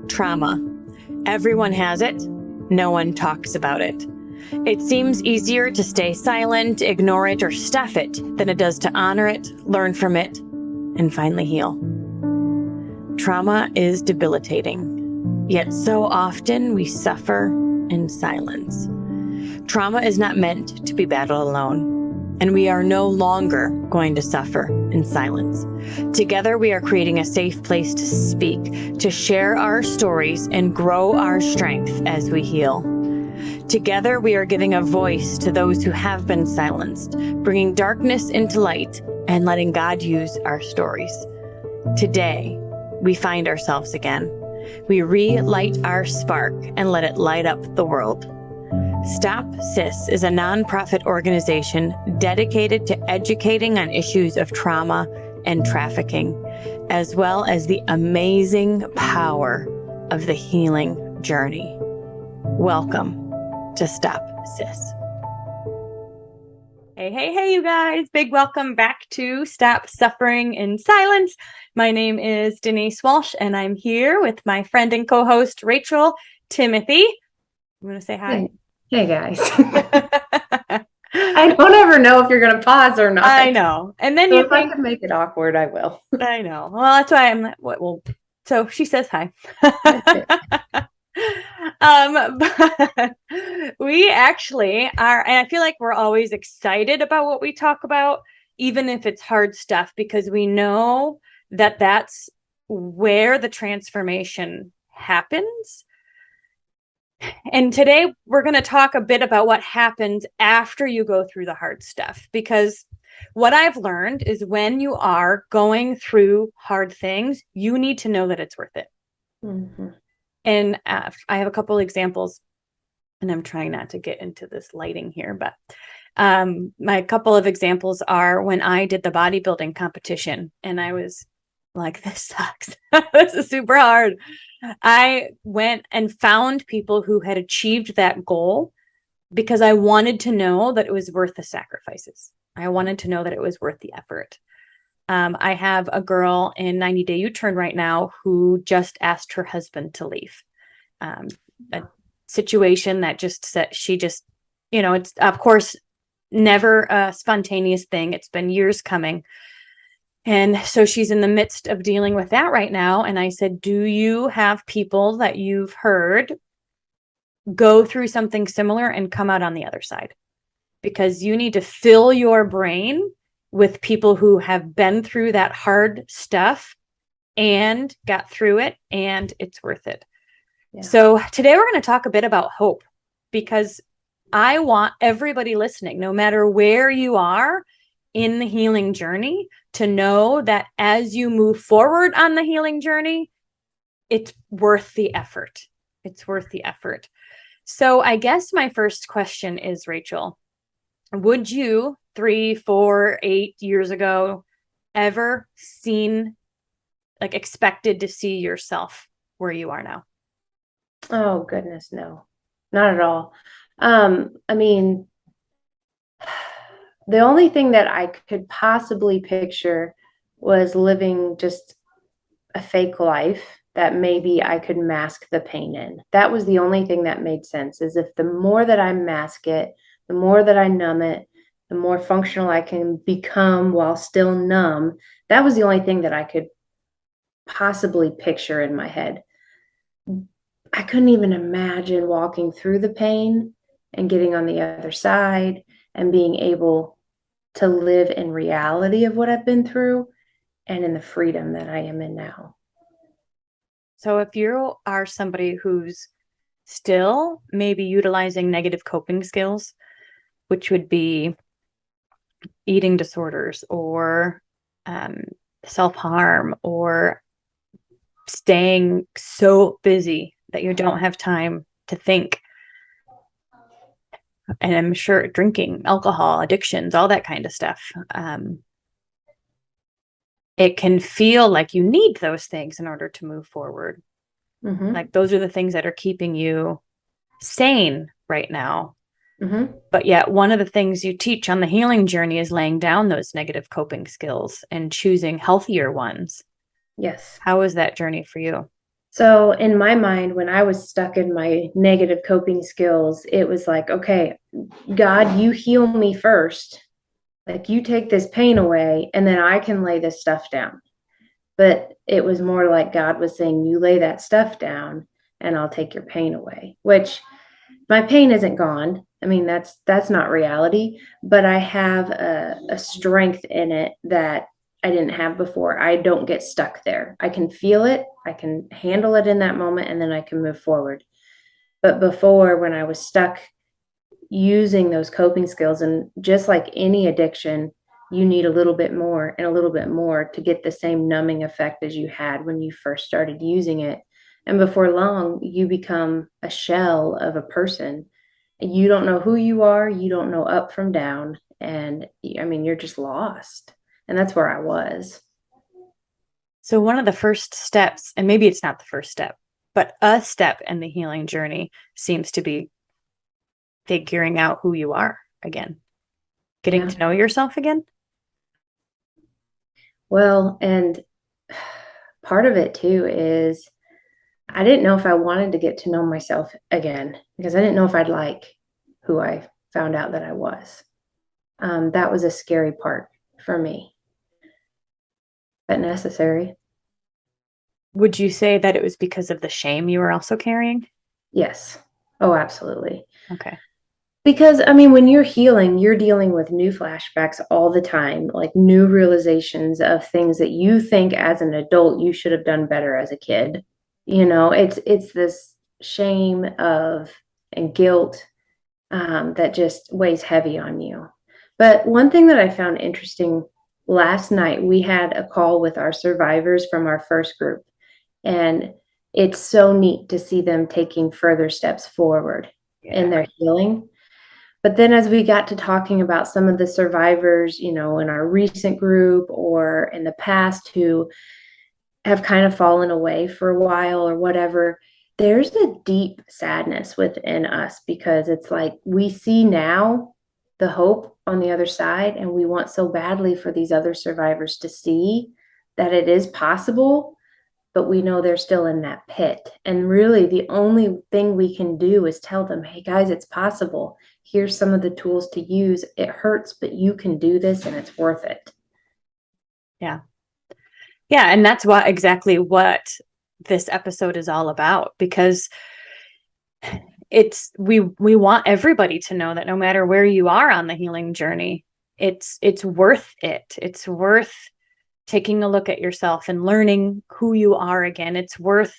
Trauma. Everyone has it. No one talks about it. It seems easier to stay silent, ignore it, or stuff it than it does to honor it, learn from it, and finally heal. Trauma is debilitating, yet so often we suffer in silence. Trauma is not meant to be battled alone, and we are no longer going to suffer in silence. Together, we are creating a safe place to speak, to share our stories and grow our strength as we heal. Together, we are giving a voice to those who have been silenced, bringing darkness into light and letting God use our stories. Today, we find ourselves again. We relight our spark and let it light up the world. Stop SIS is a nonprofit organization dedicated to educating on issues of trauma and trafficking, as well as the amazing power of the healing journey. Welcome to Stop SIS. Hey, you guys. Big welcome back to Stop Suffering in Silence. My name is Denise Walsh, and I'm here with my friend and co-host, Rachel Timothy. I'm going to say hi. Hey guys. I don't ever know if you're going to pause or not. I know. And then so you if I can make it awkward, I will. I know. Well, that's why I'm like, well, so she says hi. But we actually are, and I feel like we're always excited about what we talk about, even if it's hard stuff, because we know that that's where the transformation happens. And today we're going to talk a bit about what happens after you go through the hard stuff, because what I've learned is when you are going through hard things, you need to know that it's worth it. Mm-hmm. And I have a couple examples, and I'm trying not to get into this lighting here, but my couple of examples are when I did the bodybuilding competition and I was like, this sucks. This is super hard. I went and found people who had achieved that goal because I wanted to know that it was worth the sacrifices. I wanted to know that it was worth the effort. I have a girl in 90 Day U-Turn right now who just asked her husband to leave. A situation that just said she just, it's of course never a spontaneous thing. It's been years coming. And so she's in the midst of dealing with that right now. And I said, do you have people that you've heard go through something similar and come out on the other side? Because you need to fill your brain with people who have been through that hard stuff and got through it, and it's worth it. Yeah. So today we're going to talk a bit about hope, because I want everybody listening, no matter where you are in the healing journey, to know that as you move forward on the healing journey, it's worth the effort. It's worth the effort. So I guess my first question is, Rachel, would you 3, 4, 8 years ago ever expected to see yourself where you are now? Oh goodness, no, not at all. I mean, the only thing that I could possibly picture was living just a fake life that maybe I could mask the pain in. That was the only thing that made sense, is if the more that I mask it, the more that I numb it, the more functional I can become while still numb. That was the only thing that I could possibly picture in my head. I couldn't even imagine walking through the pain and getting on the other side and being able to live in reality of what I've been through and in the freedom that I am in now. So if you are somebody who's still maybe utilizing negative coping skills, which would be eating disorders or self-harm or staying so busy that you don't have time to think, and I'm sure drinking, alcohol, addictions, all that kind of stuff, it can feel like you need those things in order to move forward. Mm-hmm. Like those are the things that are keeping you sane right now. Mm-hmm. But yet one of the things you teach on the healing journey is laying down those negative coping skills and choosing healthier ones. Yes. How was that journey for you? So in my mind, when I was stuck in my negative coping skills, it was like, okay, God, you heal me first. Like you take this pain away and then I can lay this stuff down. But it was more like God was saying, you lay that stuff down and I'll take your pain away, which my pain isn't gone. I mean, that's not reality, but I have a strength in it that I didn't have before. I don't get stuck there. I can feel it, I can handle it in that moment, and then I can move forward. But before, when I was stuck using those coping skills, and just like any addiction, you need a little bit more and a little bit more to get the same numbing effect as you had when you first started using it. And before long, you become a shell of a person. You don't know who you are, you don't know up from down. And I mean, you're just lost. And that's where I was. So one of the first steps, and maybe it's not the first step, but a step in the healing journey seems to be figuring out who you are again, getting to know yourself again. Well, and part of it too is I didn't know if I wanted to get to know myself again because I didn't know if I'd like who I found out that I was. That was a scary part for me, but necessary. Would you say that it was because of the shame you were also carrying? Yes. Oh, absolutely. Okay. Because, I mean, when you're healing, you're dealing with new flashbacks all the time, like new realizations of things that you think as an adult you should have done better as a kid. You know, it's this shame of and guilt that just weighs heavy on you. But one thing that I found interesting last night, we had a call with our survivors from our first group, and it's so neat to see them taking further steps forward in their healing. But then as we got to talking about some of the survivors, you know, in our recent group or in the past who have kind of fallen away for a while or whatever, there's a deep sadness within us because it's like we see now the hope on the other side, and we want so badly for these other survivors to see that it is possible, but we know they're still in that pit. And really, the only thing we can do is tell them, hey guys, it's possible. Here's some of the tools to use. It hurts, but you can do this and it's worth it. Yeah. Yeah. And that's exactly what this episode is all about, because we want everybody to know that no matter where you are on the healing journey, it's worth it. It's worth taking a look at yourself and learning who you are again. It's worth,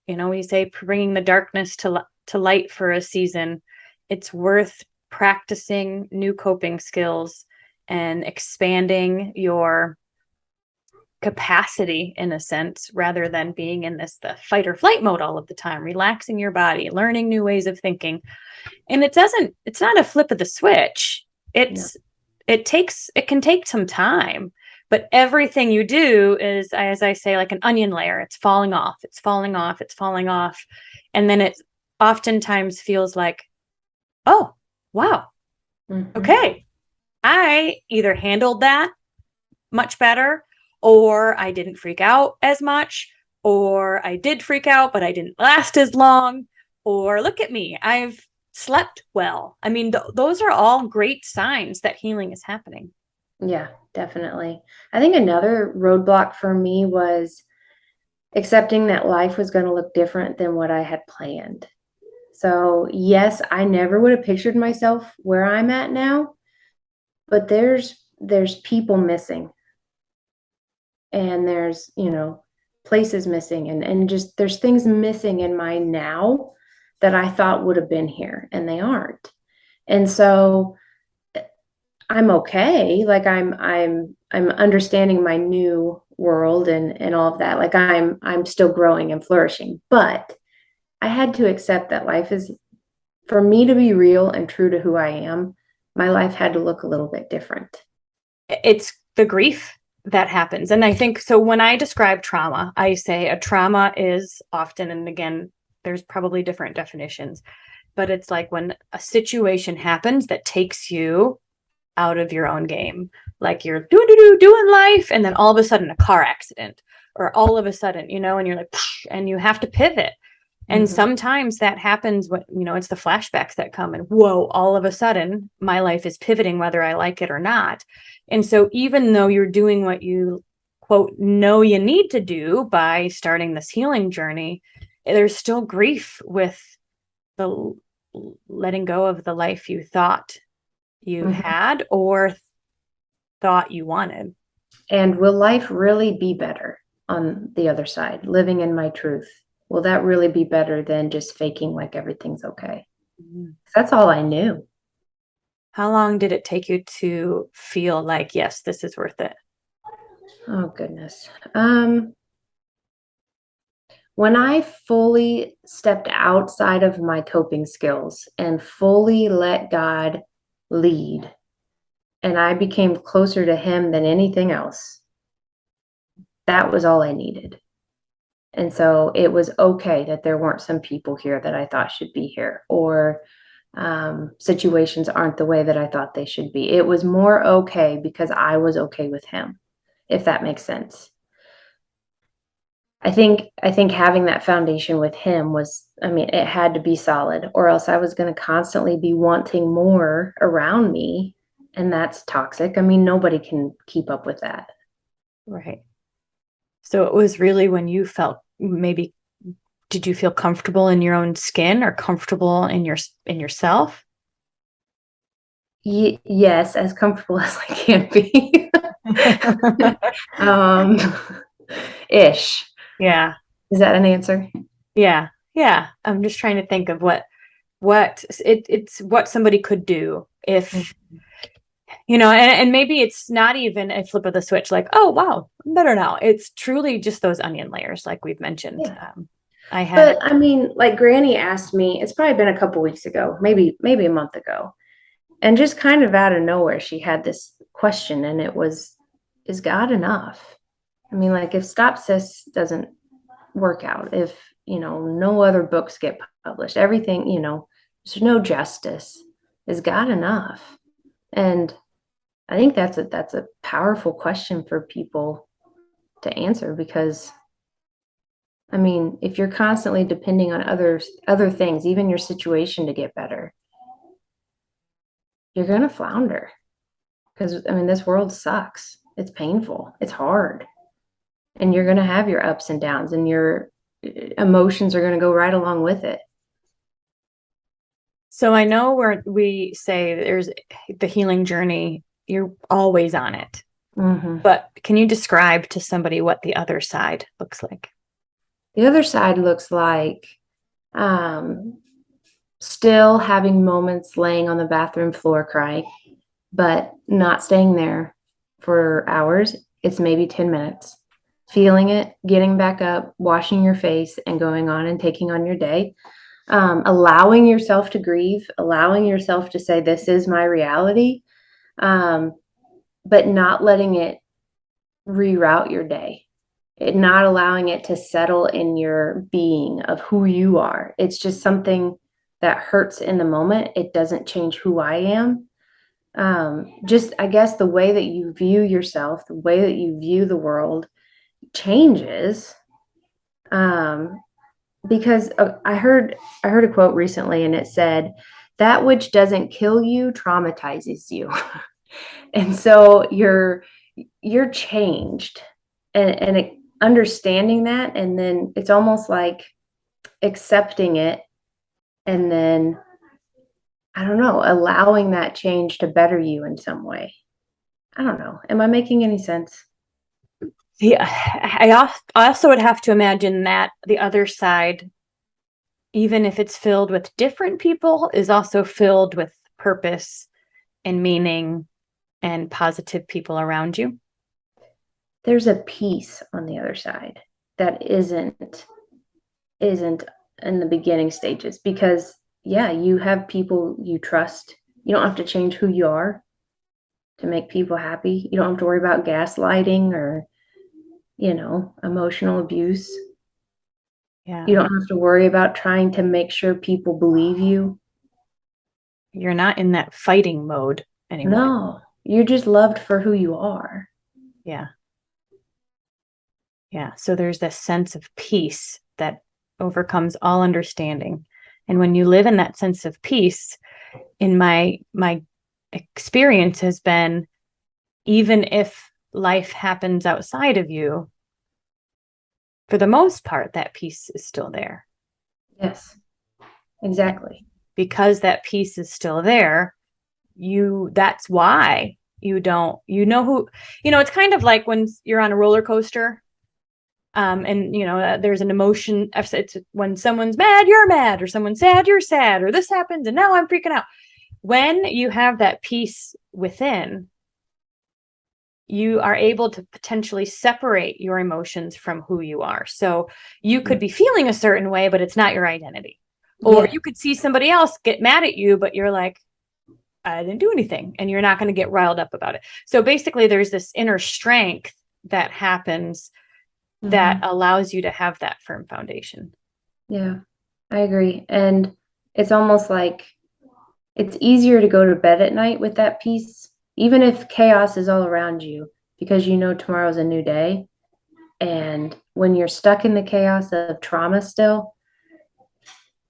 we say bringing the darkness to light for a season. It's worth practicing new coping skills and expanding your capacity in a sense, rather than being in the fight or flight mode all of the time, relaxing your body, learning new ways of thinking. And it's not a flip of the switch. It can take some time, but everything you do is, as I say, like an onion layer. It's falling off, it's falling off, it's falling off. And then it oftentimes feels like, oh, wow. Mm-hmm. Okay. I either handled that much better, or I didn't freak out as much, or I did freak out, but I didn't last as long, or look at me, I've slept well. I mean, those are all great signs that healing is happening. Yeah, definitely. I think another roadblock for me was accepting that life was going to look different than what I had planned. So yes, I never would have pictured myself where I'm at now, but there's people missing, and there's, places missing, and just there's things missing in my now that I thought would have been here, and they aren't. And so I'm okay. Like I'm understanding my new world and all of that. Like I'm still growing and flourishing, but I had to accept that life is, for me to be real and true to who I am, my life had to look a little bit different. It's the grief that happens. And I think, so when I describe trauma, I say a trauma is often, and again, there's probably different definitions, but it's like when a situation happens that takes you out of your own game. Like you're doing life, and then all of a sudden a car accident, or all of a sudden, you know, and you're like, and you have to pivot. And sometimes that happens when, you know, it's the flashbacks that come and whoa, all of a sudden my life is pivoting, whether I like it or not. And so even though you're doing what you quote know you need to do by starting this healing journey, there's still grief with the letting go of the life you thought you had or thought you wanted. And will life really be better on the other side, living in my truth? Will that really be better than just faking like everything's okay? That's all I knew. How long did it take you to feel like, yes, this is worth it? Oh, goodness. When I fully stepped outside of my coping skills and fully let God lead, and I became closer to him than anything else, that was all I needed. And so it was okay that there weren't some people here that I thought should be here, or situations aren't the way that I thought they should be. It was more okay because I was okay with him, if that makes sense. I think having that foundation with him was, I mean, it had to be solid, or else I was going to constantly be wanting more around me, and that's toxic. I mean, nobody can keep up with that. Right. So it was really when you felt, maybe, did you feel comfortable in your own skin or comfortable in yourself? Yes, as comfortable as I can be. Ish. Yeah. Is that an answer? Yeah. Yeah. I'm just trying to think of what it's what somebody could do if, you know, and maybe it's not even a flip of the switch, like, oh, wow, I'm better now. It's truly just those onion layers, like we've mentioned. Yeah. But I mean, like Granny asked me, it's probably been a couple weeks ago, maybe a month ago. And just kind of out of nowhere, she had this question, and it was, is God enough? I mean, like, if Stop SIS doesn't work out, if, you know, no other books get published, everything, you know, there's no justice, is God enough? And I think that's a powerful question for people to answer, because I mean, if you're constantly depending on other things, even your situation, to get better, you're going to flounder. Because I mean, this world sucks. It's painful. It's hard. And you're going to have your ups and downs, and your emotions are going to go right along with it. so I know where we say there's the healing journey, you're always on it. But can you describe to somebody what the other side looks like? The other side looks like still having moments laying on the bathroom floor crying, but not staying there for hours. It's maybe 10 minutes. Feeling it, getting back up, washing your face, and going on and taking on your day. Allowing yourself to grieve, allowing yourself to say, this is my reality, but not letting it reroute your day. Not allowing it to settle in your being of who you are. It's just something that hurts in the moment. It doesn't change who I am. Just, I guess, the way that you view yourself, the way that you view the world changes. Because I heard a quote recently, and it said, that which doesn't kill you traumatizes you. And so you're changed, and understanding that, and then it's almost like accepting it, and then, I don't know, allowing that change to better you in some way. I don't know. Am I making any sense? Yeah, I also would have to imagine that the other side, even if it's filled with different people, is also filled with purpose and meaning and positive people around you. There's a peace on the other side that isn't in the beginning stages, because yeah, you have people you trust. You don't have to change who you are to make people happy. You don't have to worry about gaslighting or, you know, emotional abuse. Yeah. You don't have to worry about trying to make sure people believe you. You're not in that fighting mode anymore. You're just loved for who you are. Yeah. Yeah. So there's this sense of peace that overcomes all understanding. And when you live in that sense of peace, in my experience has been, even if life happens outside of you, for the most part, that peace is still there. Yes, exactly. Because that peace is still there, that's why you don't, it's kind of like when you're on a roller coaster. And there's an emotion. It's when someone's mad, you're mad, or someone's sad, you're sad, or this happens and now I'm freaking out. When you have that peace within, you are able to potentially separate your emotions from who you are. So you could be feeling a certain way, but it's not your identity. Or you could see somebody else get mad at you, but you're like, I didn't do anything, and you're not going to get riled up about it. So basically there's this inner strength that happens that allows you to have that firm foundation. Yeah, I agree. And it's almost like it's easier to go to bed at night with that peace, even if chaos is all around you, because you know tomorrow's a new day. And when you're stuck in the chaos of trauma still,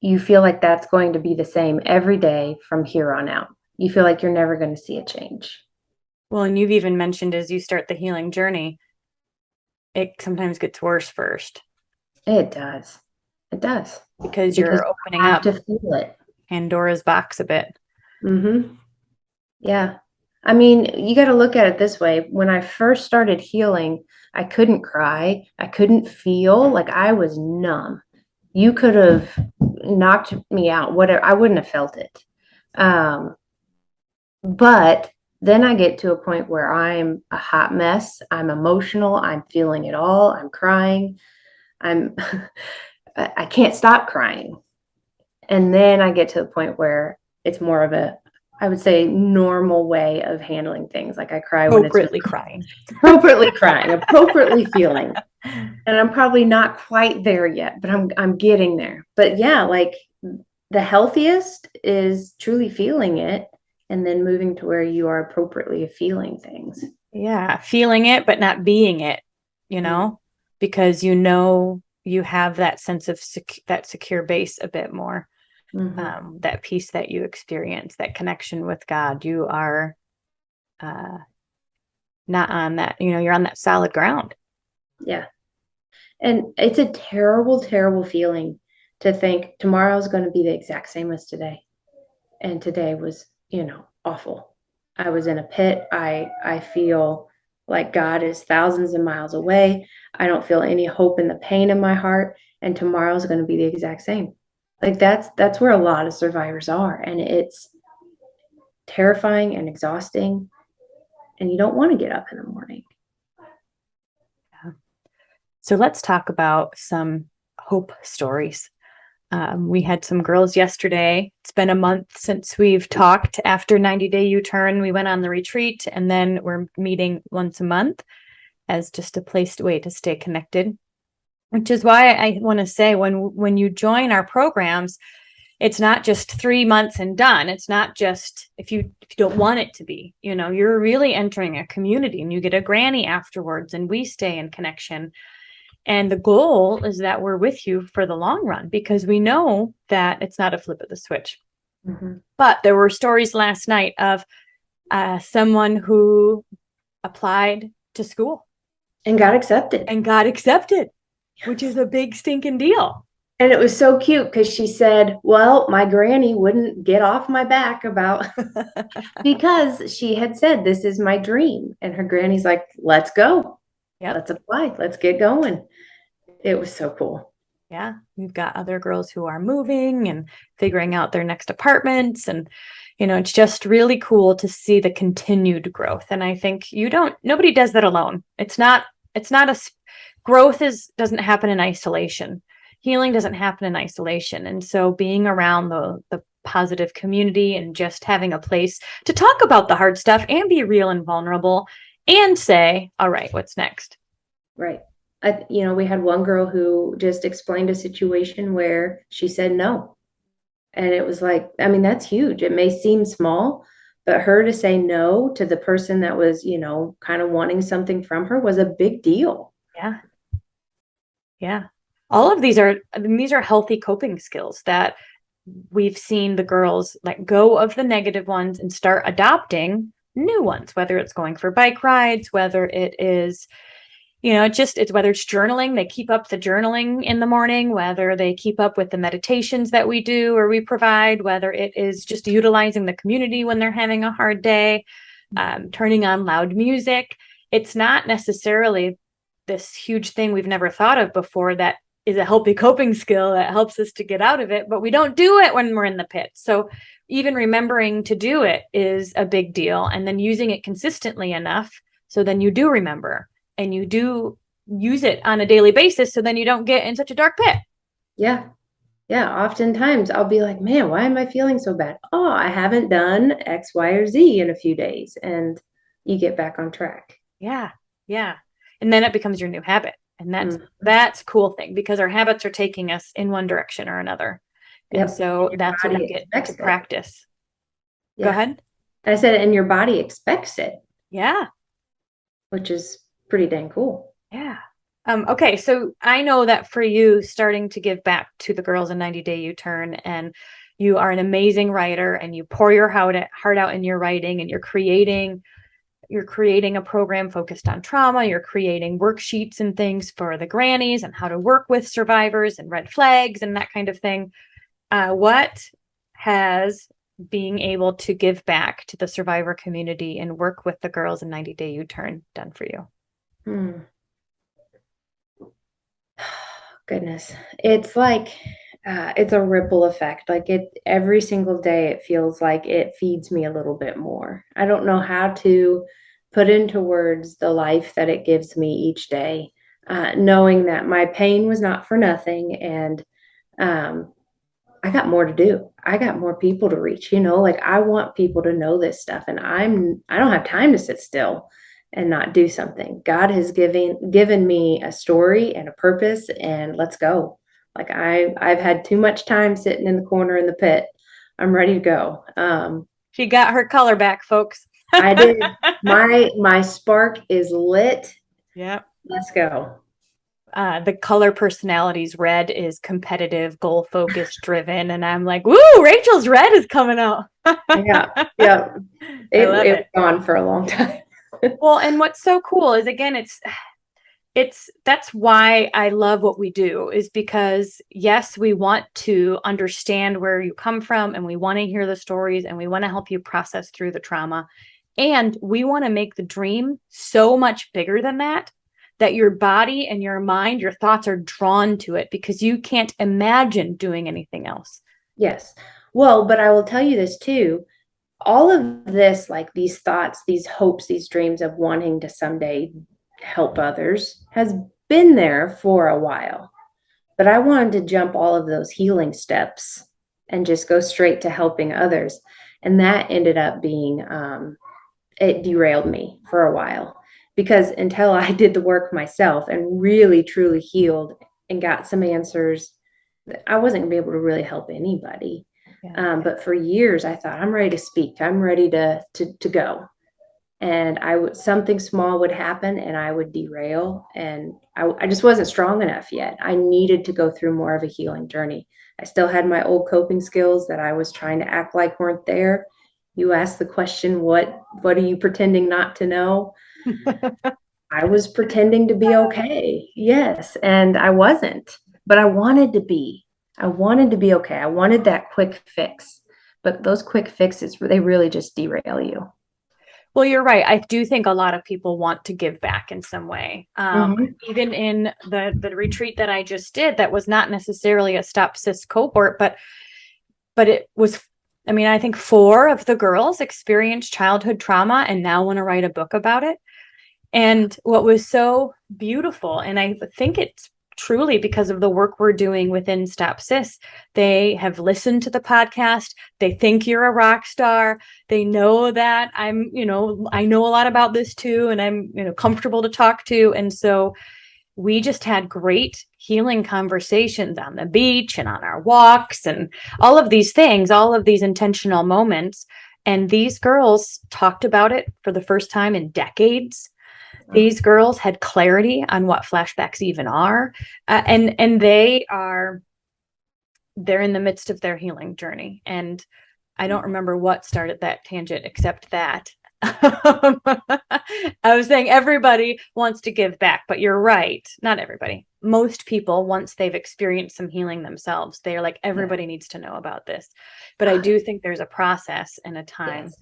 you feel like that's going to be the same every day from here on out. You feel like you're never going to see a change. Well, and you've even mentioned as you start the healing journey, it sometimes gets worse first. It does. It does. Because you're opening up to feel it. Pandora's box a bit. Yeah. I mean, you got to look at it this way. When I first started healing, I couldn't cry. I couldn't feel, like I was numb. You could have knocked me out, whatever. I wouldn't have felt it. But then I get to a point where I'm a hot mess. I'm emotional. I'm feeling it all. I'm crying. I can't stop crying. And then I get to the point where it's more of a, I would say, normal way of handling things. Like I cry when it's appropriately crying, appropriately feeling. And I'm probably not quite there yet, but I'm getting there. But yeah, like the healthiest is truly feeling it and then moving to where you are appropriately feeling things. Yeah, feeling it, but not being it, because you have that sense of that secure base a bit more. That peace that you experience, that connection with God, you are not on that, you're on that solid ground. Yeah. And it's a terrible, terrible feeling to think tomorrow's going to be the exact same as today. And today was, awful. I was in a pit. I feel like God is thousands of miles away. I don't feel any hope in the pain in my heart. And tomorrow's going to be the exact same. Like that's where a lot of survivors are. And it's terrifying and exhausting. And you don't want to get up in the morning. Yeah. So let's talk about some hope stories. We had some girls yesterday. It's been a month since we've talked. After 90-day U-turn, we went on the retreat, and then we're meeting once a month as just a way to stay connected. Which is why I want to say when you join our programs, it's not just 3 months and done. It's not just if you don't want it to be. You're really entering a community, and you get a granny afterwards, and we stay in connection. And the goal is that we're with you for the long run, because we know that it's not a flip of the switch. But there were stories last night of someone who applied to school and got accepted. Which is a big stinking deal. And it was so cute because she said, well, my granny wouldn't get off my back about because she had said, this is my dream. And her granny's like, let's go. Yep. Let's apply. Let's get going. It was so cool. Yeah. We've got other girls who are moving and figuring out their next apartments. And, it's just really cool to see the continued growth. And I think nobody does that alone. Growth doesn't happen in isolation. Healing doesn't happen in isolation. And so being around the positive community and just having a place to talk about the hard stuff and be real and vulnerable and say, all right, what's next? Right. We had one girl who just explained a situation where she said no. And it was like, that's huge. It may seem small, But her to say no to the person that was, kind of wanting something from her was a big deal. Yeah. Yeah. All of these are, these are healthy coping skills that we've seen the girls let go of the negative ones and start adopting new ones, whether it's going for bike rides, whether it is, it's whether it's journaling, they keep up the journaling in the morning, whether they keep up with the meditations that we do or we provide, whether it is just utilizing the community when they're having a hard day, turning on loud music. It's not necessarily this huge thing we've never thought of before that is a healthy coping skill that helps us to get out of it, but we don't do it when we're in the pit. So even remembering to do it is a big deal. And then using it consistently enough so then you do remember and you do use it on a daily basis so then you don't get in such a dark pit. Yeah. Yeah. Oftentimes I'll be like, man, why am I feeling so bad? Oh, I haven't done X, Y, or Z in a few days. And you get back on track. Yeah. Yeah. And then it becomes your new habit. And that's a cool thing because our habits are taking us in one direction or another. And so that's when you get to practice. Yeah. Go ahead. I said, and your body expects it. Yeah. Which is pretty dang cool. Yeah. Okay. So I know that for you, starting to give back to the girls in 90 Day U-Turn, and you are an amazing writer and you pour your heart out in your writing, and you're creating a program focused on trauma. You're creating worksheets and things for the grannies and how to work with survivors and red flags and that kind of thing. What has being able to give back to the survivor community and work with the girls in 90 Day U-Turn done for you? Goodness. It's like, it's a ripple effect. Like every single day, it feels like it feeds me a little bit more. I don't know how to put into words the life that it gives me each day, knowing that my pain was not for nothing. And I got more to do. I got more people to reach, like I want people to know this stuff, and I don't have time to sit still and not do something. God has given me a story and a purpose, and let's go. Like I've had too much time sitting in the corner in the pit. I'm ready to go. She got her color back, folks. I did. My spark is lit. Yeah. Let's go. The color personalities, red is competitive, goal focused, driven. And I'm like, woo, Rachel's red is coming out. Yeah. It was gone for a long time. Well, and what's so cool is, again, that's why I love what we do, is because yes, we want to understand where you come from, and we want to hear the stories, and we want to help you process through the trauma. And we want to make the dream so much bigger than that your body and your mind, your thoughts are drawn to it because you can't imagine doing anything else. Yes. Well, but I will tell you this too. All of this, like these thoughts, these hopes, these dreams of wanting to someday help others, has been there for a while. But I wanted to jump all of those healing steps and just go straight to helping others. And that ended up being, it derailed me for a while, because until I did the work myself and really, truly healed and got some answers, I wasn't going to be able to really help anybody. Yeah. But for years, I thought, I'm ready to speak. I'm ready to go. And something small would happen and I would derail. And I just wasn't strong enough yet. I needed to go through more of a healing journey. I still had my old coping skills that I was trying to act like weren't there. You asked the question, what are you pretending not to know? I was pretending to be okay. Yes. And I wasn't, but I wanted to be. I wanted to be okay. I wanted that quick fix, but those quick fixes, they really just derail you. Well, you're right. I do think a lot of people want to give back in some way. Even in the retreat that I just did, that was not necessarily a Stop SIS cohort, but it was, I think 4 of the girls experienced childhood trauma and now want to write a book about it. And what was so beautiful, and I think it's truly because of the work we're doing within Stop SIS, they have listened to the podcast. They think you're a rock star. They know that I know a lot about this too, and I'm, comfortable to talk to. And so we just had great healing conversations on the beach and on our walks and all of these things, all of these intentional moments. And these girls talked about it for the first time in decades. These girls had clarity on what flashbacks even are. And they're in the midst of their healing journey. And I don't remember what started that tangent except that. I was saying everybody wants to give back, but you're right. Not everybody. Most people, once they've experienced some healing themselves, they're like, everybody needs to know about this. But I do think there's a process and a time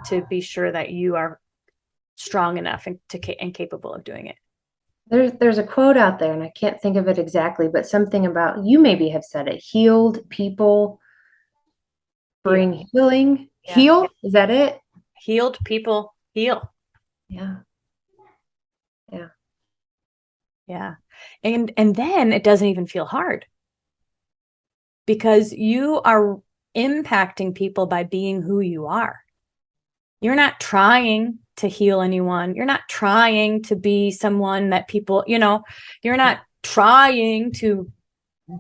to be sure that you are strong enough and capable of doing it. There's a quote out there, and I can't think of it exactly, but something about, you maybe have said it, healed people bring healing. Yeah. Heal? Is that it? Healed people heal. Yeah. Yeah. Yeah. And then it doesn't even feel hard because you are impacting people by being who you are. You're not trying to heal anyone. You're not trying to be someone that people, you're not trying to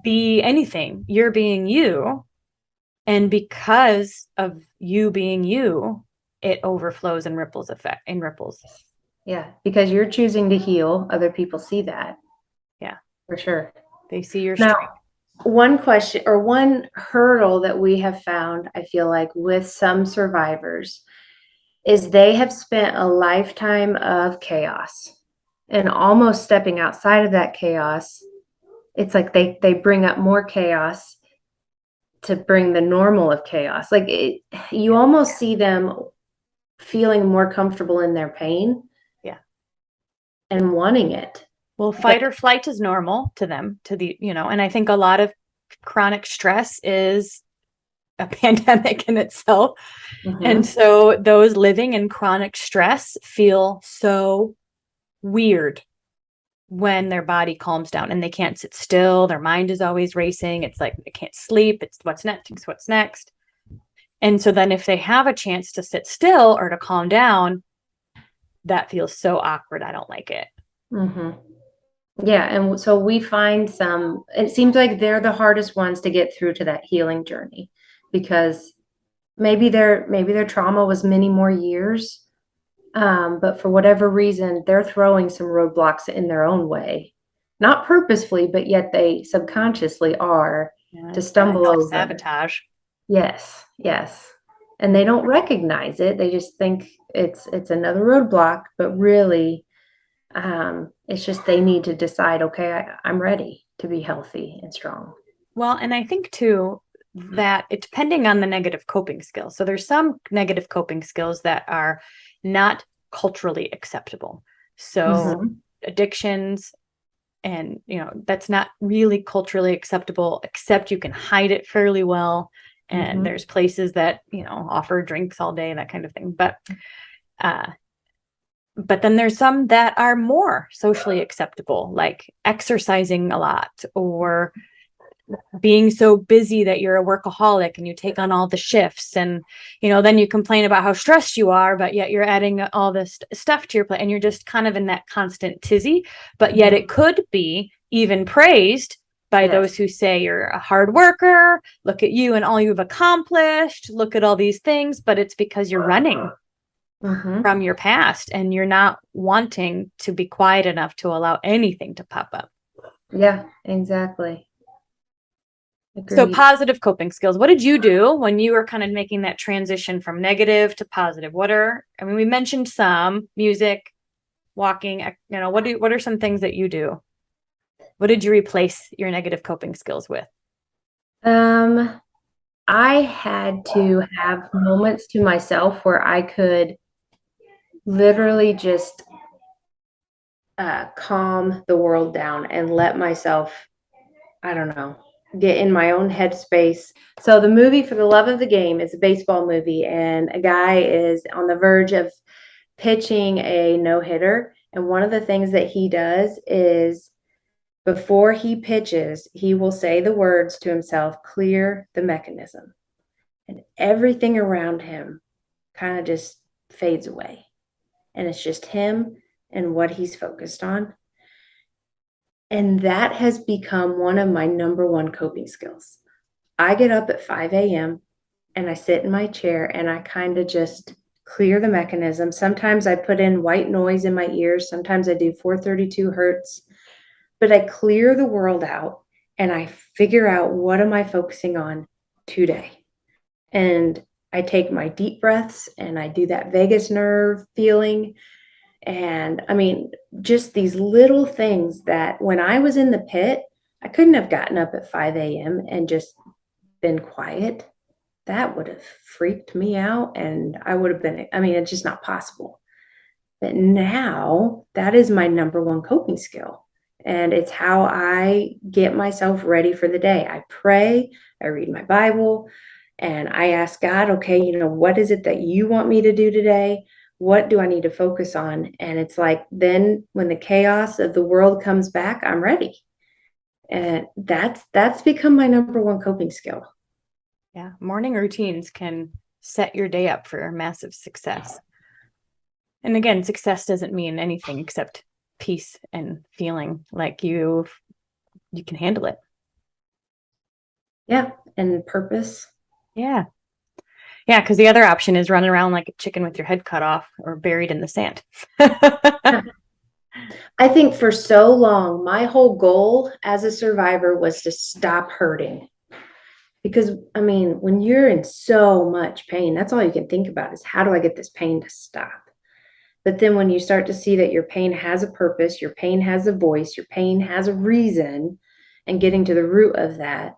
be anything. You're being you. And because of you being you, it overflows and ripples. Yeah, because you're choosing to heal. Other people see that. Yeah, for sure. They see your Now, strength. one question or one hurdle that we have found, I feel like, with some survivors is they have spent a lifetime of chaos, and almost stepping outside of that chaos, it's like they bring up more chaos to bring the normal of chaos. Like you almost see them feeling more comfortable in their pain. Yeah. And wanting it. Well, fight or flight is normal to them, and I think a lot of chronic stress is a pandemic in itself. Mm-hmm. And so those living in chronic stress feel so weird when their body calms down and they can't sit still. Their mind is always racing. It's like they can't sleep. It's what's next. And so then if they have a chance to sit still or to calm down, that feels so awkward. I don't like it. Mm-hmm. Yeah. And so we find it seems like they're the hardest ones to get through to that healing journey, because maybe their trauma was many more years. But for whatever reason, they're throwing some roadblocks in their own way, not purposefully, but yet they subconsciously are to stumble over. Sabotage. Yes. And they don't recognize it. They just think it's another roadblock, but really, it's just they need to decide, okay, I'm ready to be healthy and strong. Well, and I think too that it's depending on the negative coping skills. So there's some negative coping skills that are not culturally acceptable. So addictions, and that's not really culturally acceptable, except you can hide it fairly well. And there's places that offer drinks all day, that kind of thing. But then there's some that are more socially acceptable, like exercising a lot, or being so busy that you're a workaholic and you take on all the shifts, and then you complain about how stressed you are, but yet you're adding all this stuff to your plate, and you're just kind of in that constant tizzy. But yet it could be even praised by those who say you're a hard worker. Look at you and all you've accomplished. Look at all these things. But it's because you're running from your past, and you're not wanting to be quiet enough to allow anything to pop up. Yeah, exactly. Agreed. So positive coping skills. What did you do when you were kind of making that transition from negative to positive? We mentioned some music, walking, what are some things that you do? What did you replace your negative coping skills with? I had to have moments to myself where I could literally just calm the world down and let myself, I don't know, get in my own headspace. So the movie For the Love of the Game is a baseball movie, and a guy is on the verge of pitching a no-hitter. And one of the things that he does is, before he pitches, he will say the words to himself, clear the mechanism. And everything around him kind of just fades away. And it's just him and what he's focused on. And that has become one of my number one coping skills. I get up at 5 a.m. and I sit in my chair and I kind of just clear the mechanism. Sometimes I put in white noise in my ears. Sometimes I do 432 hertz, but I clear the world out and I figure out what am I focusing on today. And I take my deep breaths and I do that vagus nerve feeling. And I mean, just these little things that when I was in the pit, I couldn't have gotten up at 5 a.m. and just been quiet. That would have freaked me out. And I would have been, I mean, it's just not possible. But now that is my number one coping skill. And it's how I get myself ready for the day. I pray, I read my Bible, and I ask God, okay, what is it that you want me to do today? What do I need to focus on? And it's like, then when the chaos of the world comes back, I'm ready. And that's become my number one coping skill. Yeah. Morning routines can set your day up for massive success. And again, success doesn't mean anything except peace and feeling like you can handle it. Yeah. And purpose. Yeah. Yeah. Because the other option is running around like a chicken with your head cut off or buried in the sand. I think for so long, my whole goal as a survivor was to stop hurting. Because, I mean, when you're in so much pain, that's all you can think about is how do I get this pain to stop? But then when you start to see that your pain has a purpose, your pain has a voice, your pain has a reason, and getting to the root of that,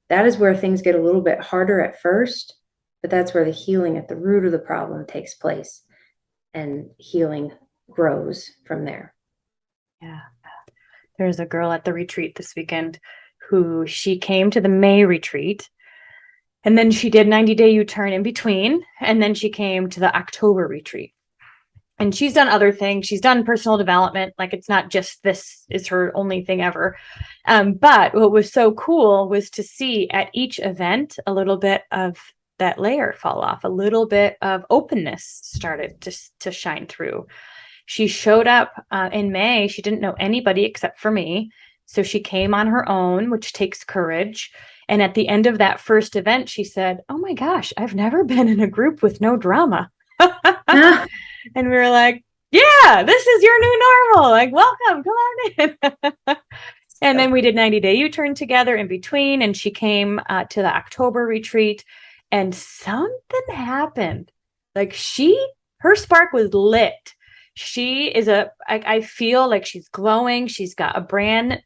that is where things get a little bit harder at first, but that's where the healing at the root of the problem takes place and healing grows from there. Yeah. There's a girl at the retreat this weekend who she came to the May retreat and then she did 90-day U-turn in between. And then she came to the October retreat. And she's done other things. She's done personal development. Like it's not just this is her only thing ever. But what was so cool was to see at each event a little bit of that layer fall off. A little bit of openness started to shine through. She showed up in May. She didn't know anybody except for me. So she came on her own, which takes courage. And at the end of that first event, she said, "Oh my gosh, I've never been in a group with no drama." And we were like, yeah, this is your new normal. Like, welcome, come on in. And then we did 90-day U-turn together in between. And she came to the October retreat and something happened. Like her spark was lit. She is I feel like she's glowing. She's got a brand,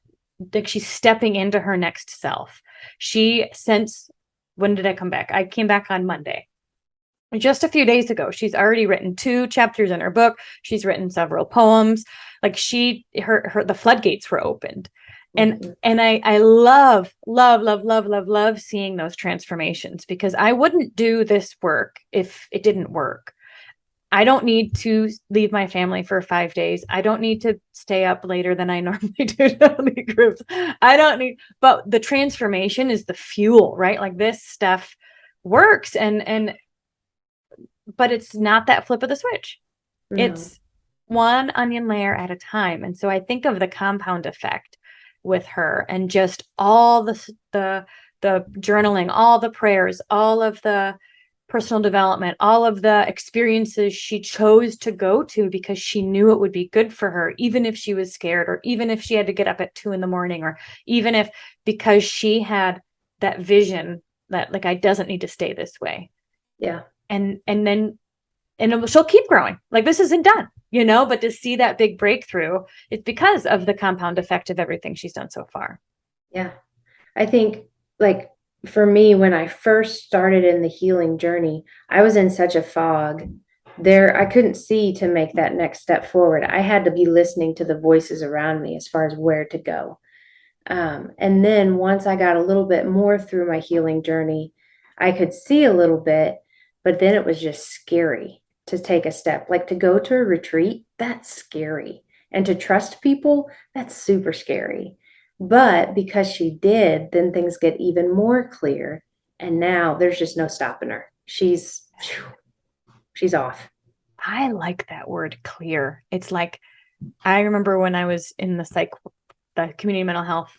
like she's stepping into her next self. When did I come back? I came back on Monday. Just a few days ago, she's already written 2 chapters in her book. She's written several poems. Like the floodgates were opened. And I love seeing those transformations because I wouldn't do this work if it didn't work. I don't need to leave my family for 5 days. I don't need to stay up later than I normally do to lead groups. But the transformation is the fuel, right? Like this stuff works but it's not that flip of the switch. No. It's one onion layer at a time. And so I think of the compound effect with her and just all the journaling, all the prayers, all of the personal development, all of the experiences she chose to go to because she knew it would be good for her, even if she was scared, or even if she had to get up at 2 a.m, or even if because she had that vision that like, I doesn't need to stay this way. Yeah. And she'll keep growing. Like this isn't done, but to see that big breakthrough, it's because of the compound effect of everything she's done so far. Yeah. I think like for me, when I first started in the healing journey, I was in such a fog there. I couldn't see to make that next step forward. I had to be listening to the voices around me as far as where to go. And then once I got a little bit more through my healing journey, I could see a little bit, but then it was just scary to take a step. Like to go to a retreat, that's scary. And to trust people, that's super scary. But because she did, then things get even more clear. And now there's just no stopping her. She's off. I like that word clear. It's like, I remember when I was in the community mental health,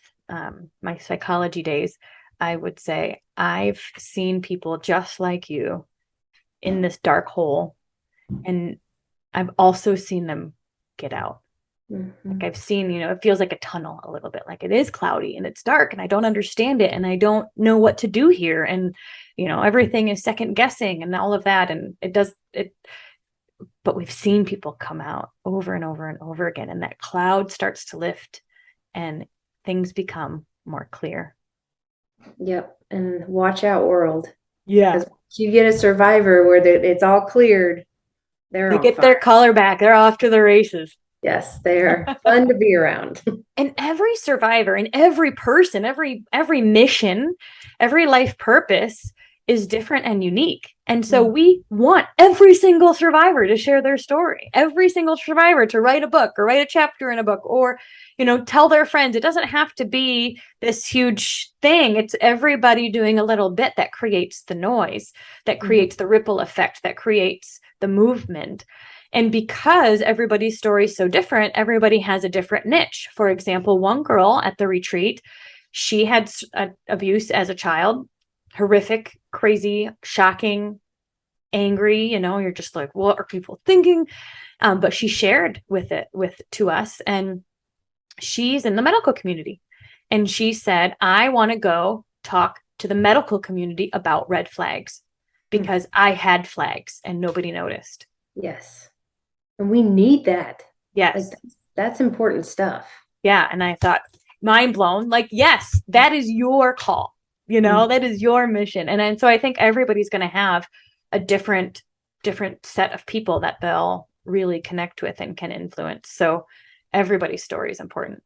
my psychology days, I would say I've seen people just like you in this dark hole, and I've also seen them get out. Like I've seen, it feels like a tunnel a little bit, like it is cloudy and it's dark and I don't understand it and I don't know what to do here. And, everything is second guessing and all of that. And but we've seen people come out over and over and over again. And that cloud starts to lift and things become more clear. Yep. And watch out, world. Yeah. Because you get a survivor where it's all cleared, They get their color back. They're off to the races. Yes, they are fun to be around. And every survivor and every person, every mission, every life purpose is different and unique. And so we want every single survivor to share their story, every single survivor to write a book or write a chapter in a book or, tell their friends. It doesn't have to be this huge thing. It's everybody doing a little bit that creates the noise, that creates the ripple effect, that creates the movement. And because everybody's story is so different, everybody has a different niche. For example, one girl at the retreat, she had abuse as a child, horrific, crazy, shocking, angry. You're just like, what are people thinking? But she shared to us, and she's in the medical community. And she said, I want to go talk to the medical community about red flags because I had flags and nobody noticed. Yes. And we need that. Yes. Like, that's important stuff. Yeah. And I thought, mind blown, like, yes, that is your call, that is your mission. And so I think everybody's going to have a different set of people that they'll really connect with and can influence. So everybody's story is important.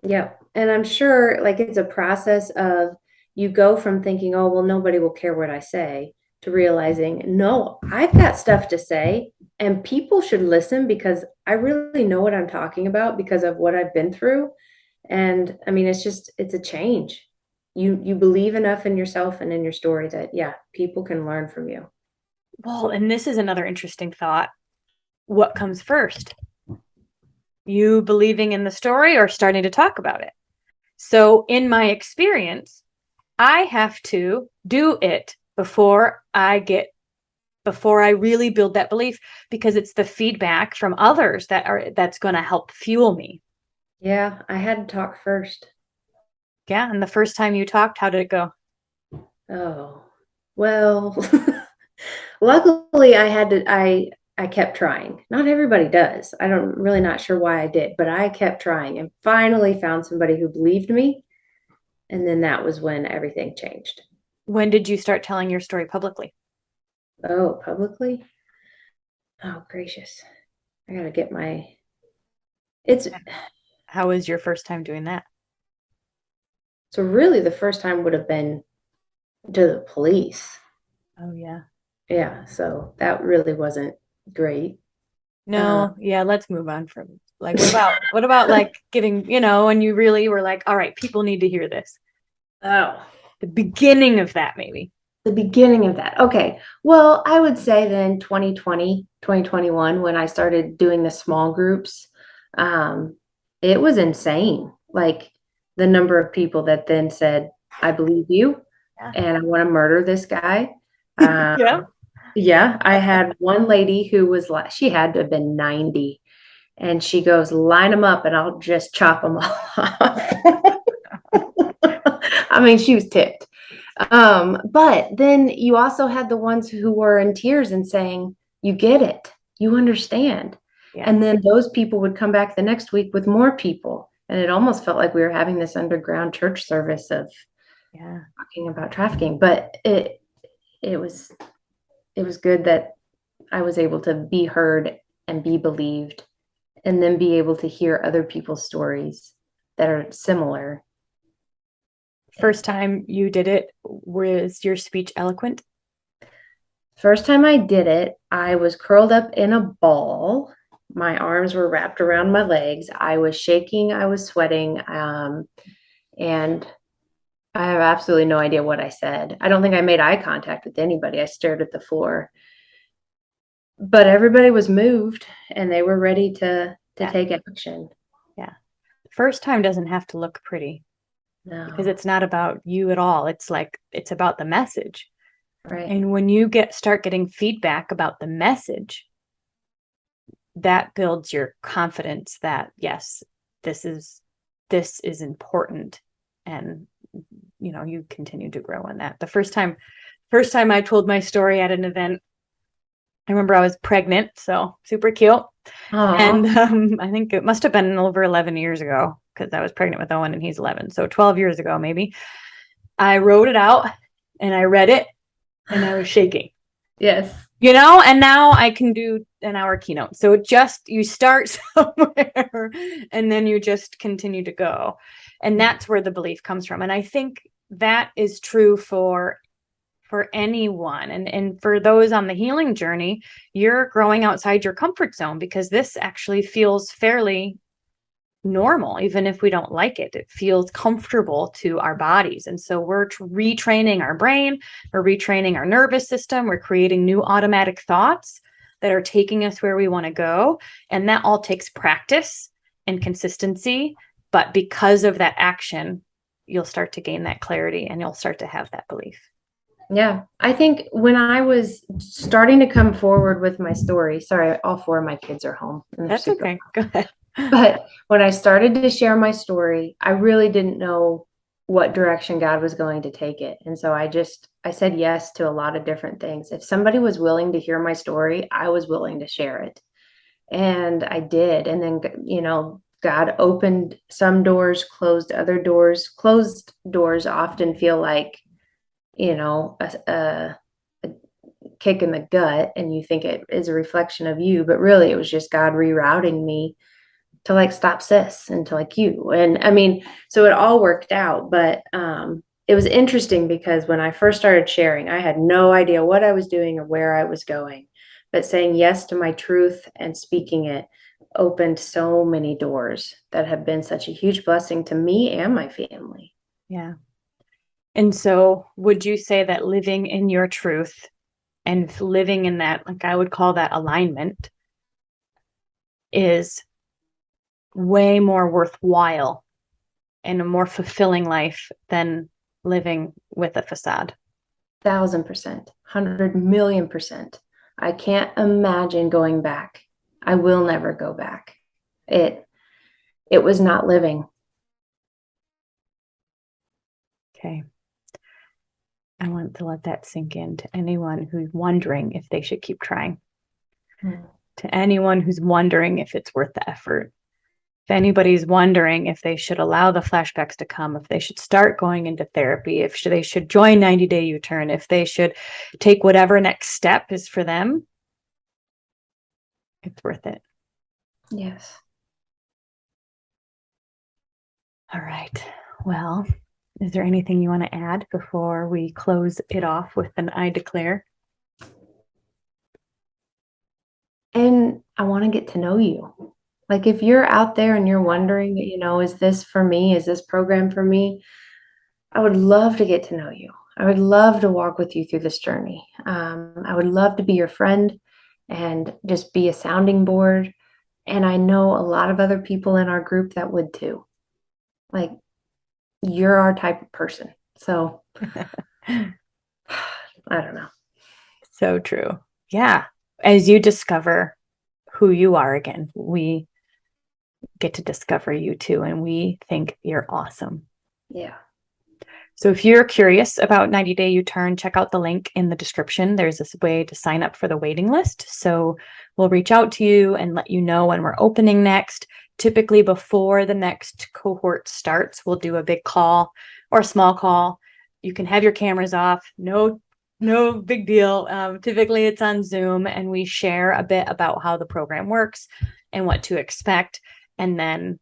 Yeah. And I'm sure like it's a process of you go from thinking, oh, well, nobody will care what I say, to realizing, no, I've got stuff to say and people should listen because I really know what I'm talking about because of what I've been through. And I mean, it's a change. You believe enough in yourself and in your story that, yeah, people can learn from you. Well, and this is another interesting thought. What comes first? You believing in the story or starting to talk about it? So in my experience, I have to do it before I really build that belief, because it's the feedback from others that's going to help fuel me. Yeah, I had to talk first. Yeah, and the first time you talked, how did it go? Oh, well, luckily I kept trying. Not everybody does. Really not sure why I did, but I kept trying and finally found somebody who believed me. And then that was when everything changed. When did you start telling your story publicly? Oh, publicly? Oh, gracious. I gotta get How was your first time doing that? So really the first time would have been to the police. Oh, yeah. Yeah, so that really wasn't great. No, yeah, let's move on from like, what about like getting, when you really were like, all right, people need to hear this. Oh, The beginning of that, maybe. the beginning of that. Okay. Well, I would say then 2020, 2021, when I started doing the small groups, it was insane. Like the number of people that then said, I believe you and I want to murder this guy. Yeah. Yeah. I had one lady who was like, she had to have been 90. And she goes, line them up and I'll just chop them all off. I mean, she was tipped. But then you also had the ones who were in tears and saying, you get it, you understand. Yeah. And then those people would come back the next week with more people. And it almost felt like we were having this underground church service of talking about trafficking. But it was good that I was able to be heard and be believed and then be able to hear other people's stories that are similar. First time you did it, was your speech eloquent? First time I did it, I was curled up in a ball. My arms were wrapped around my legs. I was shaking. I was sweating. And I have absolutely no idea what I said. I don't think I made eye contact with anybody. I stared at the floor. But everybody was moved and they were ready to take action. Yeah. First time doesn't have to look pretty. because No. it's not about you at all. It's like, it's about the message. Right. And when you start getting feedback about the message, that builds your confidence that yes, this is important. And you continue to grow in that. The first time I told my story at an event, I remember I was pregnant, so super cute. And I think it must have been over 11 years ago, because I was pregnant with Owen and he's 11. So 12 years ago, maybe. I wrote it out and I read it and I was shaking. Yes. And now I can do an hour keynote. So you start somewhere and then you just continue to go. And that's where the belief comes from. And I think that is true for anyone. And for those on the healing journey, you're growing outside your comfort zone, because this actually feels fairly normal. Even if we don't like it, it feels comfortable to our bodies. And so we're retraining our brain, we're retraining our nervous system, we're creating new automatic thoughts that are taking us where we want to go. And that all takes practice and consistency. But because of that action, you'll start to gain that clarity and you'll start to have that belief. Yeah. I think when I was starting to come forward with my story, sorry, all four of my kids are home. And That's okay. Go ahead. But when I started to share my story, I really didn't know what direction God was going to take it. And so I said yes to a lot of different things. If somebody was willing to hear my story, I was willing to share it. And I did. And then, God opened some doors, closed other doors. Closed doors often feel like, a kick in the gut, and you think it is a reflection of you, but really it was just God rerouting me to like Stop SIS and to like you. And I mean, so it all worked out, but it was interesting because when I first started sharing, I had no idea what I was doing or where I was going, but saying yes to my truth and speaking it opened so many doors that have been such a huge blessing to me and my family. Yeah. And so would you say that living in your truth and living in that, like I would call that alignment, is way more worthwhile and a more fulfilling life than living with a facade? 1,000%, 100,000,000%. I can't imagine going back. I will never go back. It was not living. Okay. I want to let that sink in to anyone who's wondering if they should keep trying. To anyone who's wondering if it's worth the effort. If anybody's wondering if they should allow the flashbacks to come, if they should start going into therapy, if they should join 90-Day U-Turn, if they should take whatever next step is for them, it's worth it. Yes. All right. Well, is there anything you want to add before we close it off with an I declare? And I want to get to know you. Like if you're out there and you're wondering, is this for me? Is this program for me? I would love to get to know you. I would love to walk with you through this journey. I would love to be your friend and just be a sounding board. And I know a lot of other people in our group that would too. Like you're our type of person. So I don't know. So true. Yeah. As you discover who you are again, we get to discover you too. And we think you're awesome. Yeah. So if you're curious about 90-Day U-Turn, check out the link in the description. There's this way to sign up for the waiting list. So we'll reach out to you and let you know when we're opening next. Typically before the next cohort starts, we'll do a big call or a small call. You can have your cameras off. No big deal. Typically it's on Zoom and we share a bit about how the program works and what to expect. And then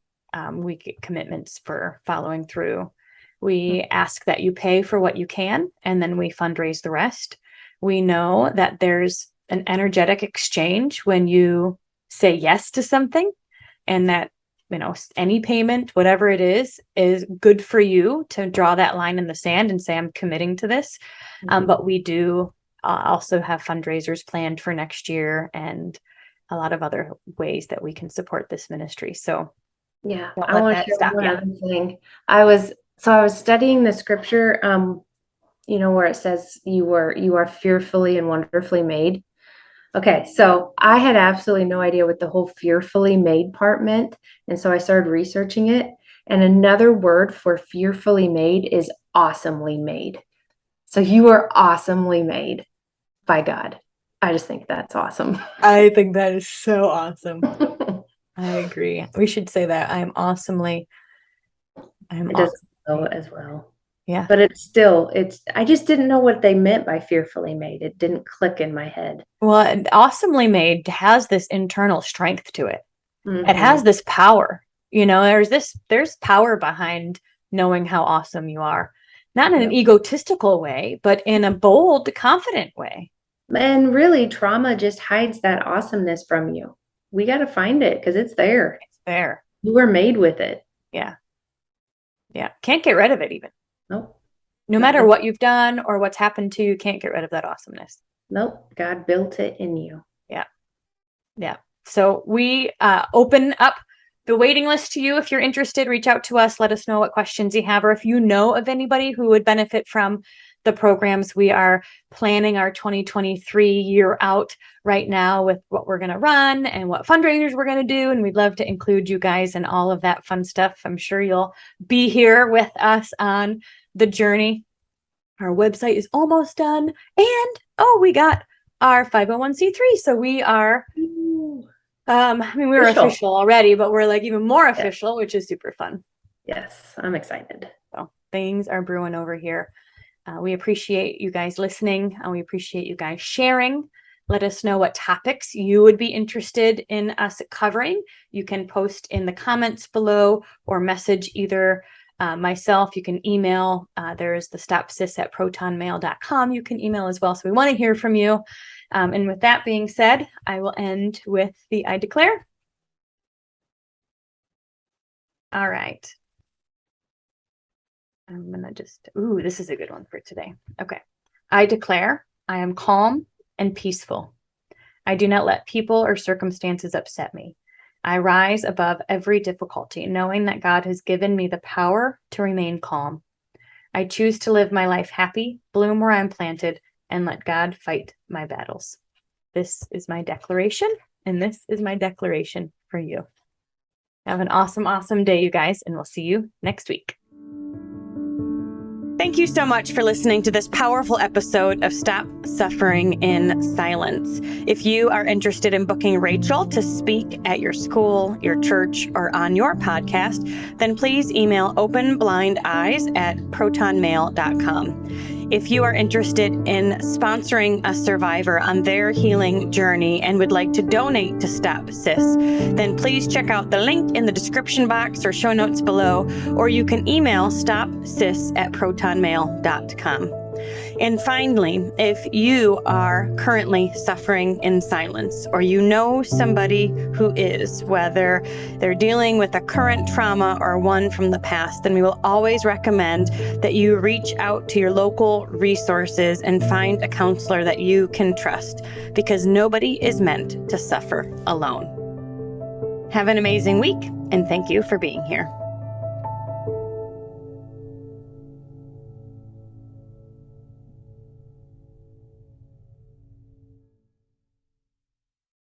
we get commitments for following through. We ask that you pay for what you can, and then we fundraise the rest. We know that there's an energetic exchange when you say yes to something, and that, any payment, whatever it is good for you to draw that line in the sand and say, I'm committing to this. But we do also have fundraisers planned for next year and a lot of other ways that we can support this ministry. So yeah, don't I let want that to share stop one you. other thing. I was So I was studying the scripture, where it says you are fearfully and wonderfully made. Okay, so I had absolutely no idea what the whole fearfully made part meant. And so I started researching it. And another word for fearfully made is awesomely made. So you are awesomely made by God. I just think that's awesome. I think that is so awesome. I agree. We should say that. I am awesomely. It does go as well. Yeah. But I just didn't know what they meant by fearfully made. It didn't click in my head. Well, awesomely made has this internal strength to it. Mm-hmm. It has this power. There's power behind knowing how awesome you are. Not in an egotistical way, but in a bold, confident way. And really, trauma just hides that awesomeness from you. We got to find it because it's there. It's there. You were made with it. Yeah. Yeah. Can't get rid of it even. Nope. No matter what you've done or what's happened to you, can't get rid of that awesomeness. Nope. God built it in you. Yeah. Yeah. So we open up the waiting list to you. If you're interested, reach out to us. Let us know what questions you have, or if you know of anybody who would benefit from the programs. We are planning our 2023 year out right now with what we're going to run and what fundraisers we're going to do. And we'd love to include you guys in all of that fun stuff. I'm sure you'll be here with us on the journey. Our website is almost done. And, we got our 501c3. So we are, we were official already, but we're like even more official, which is super fun. Yes, I'm excited. So things are brewing over here. We appreciate you guys listening, and we appreciate you guys sharing. Let us know what topics you would be interested in us covering. You can post in the comments below or message either myself. You can email. There's the STOPSIS at protonmail.com. You can email as well. So we want to hear from you. And with that being said, I will end with the I declare. All right. I'm going to this is a good one for today. Okay. I declare I am calm and peaceful. I do not let people or circumstances upset me. I rise above every difficulty, knowing that God has given me the power to remain calm. I choose to live my life happy, bloom where I'm planted, and let God fight my battles. This is my declaration, and this is my declaration for you. Have an awesome, awesome day, you guys, and we'll see you next week. Thank you so much for listening to this powerful episode of Stop Suffering in Silence. If you are interested in booking Rachel to speak at your school, your church, or on your podcast, then please email OpenBlindEyes at protonmail.com. If you are interested in sponsoring a survivor on their healing journey and would like to donate to Stop SIS, then please check out the link in the description box or show notes below, or you can email STOPSIS at protonmail.com. And finally, if you are currently suffering in silence, or you know somebody who is, whether they're dealing with a current trauma or one from the past, then we will always recommend that you reach out to your local resources and find a counselor that you can trust, because nobody is meant to suffer alone. Have an amazing week, and thank you for being here.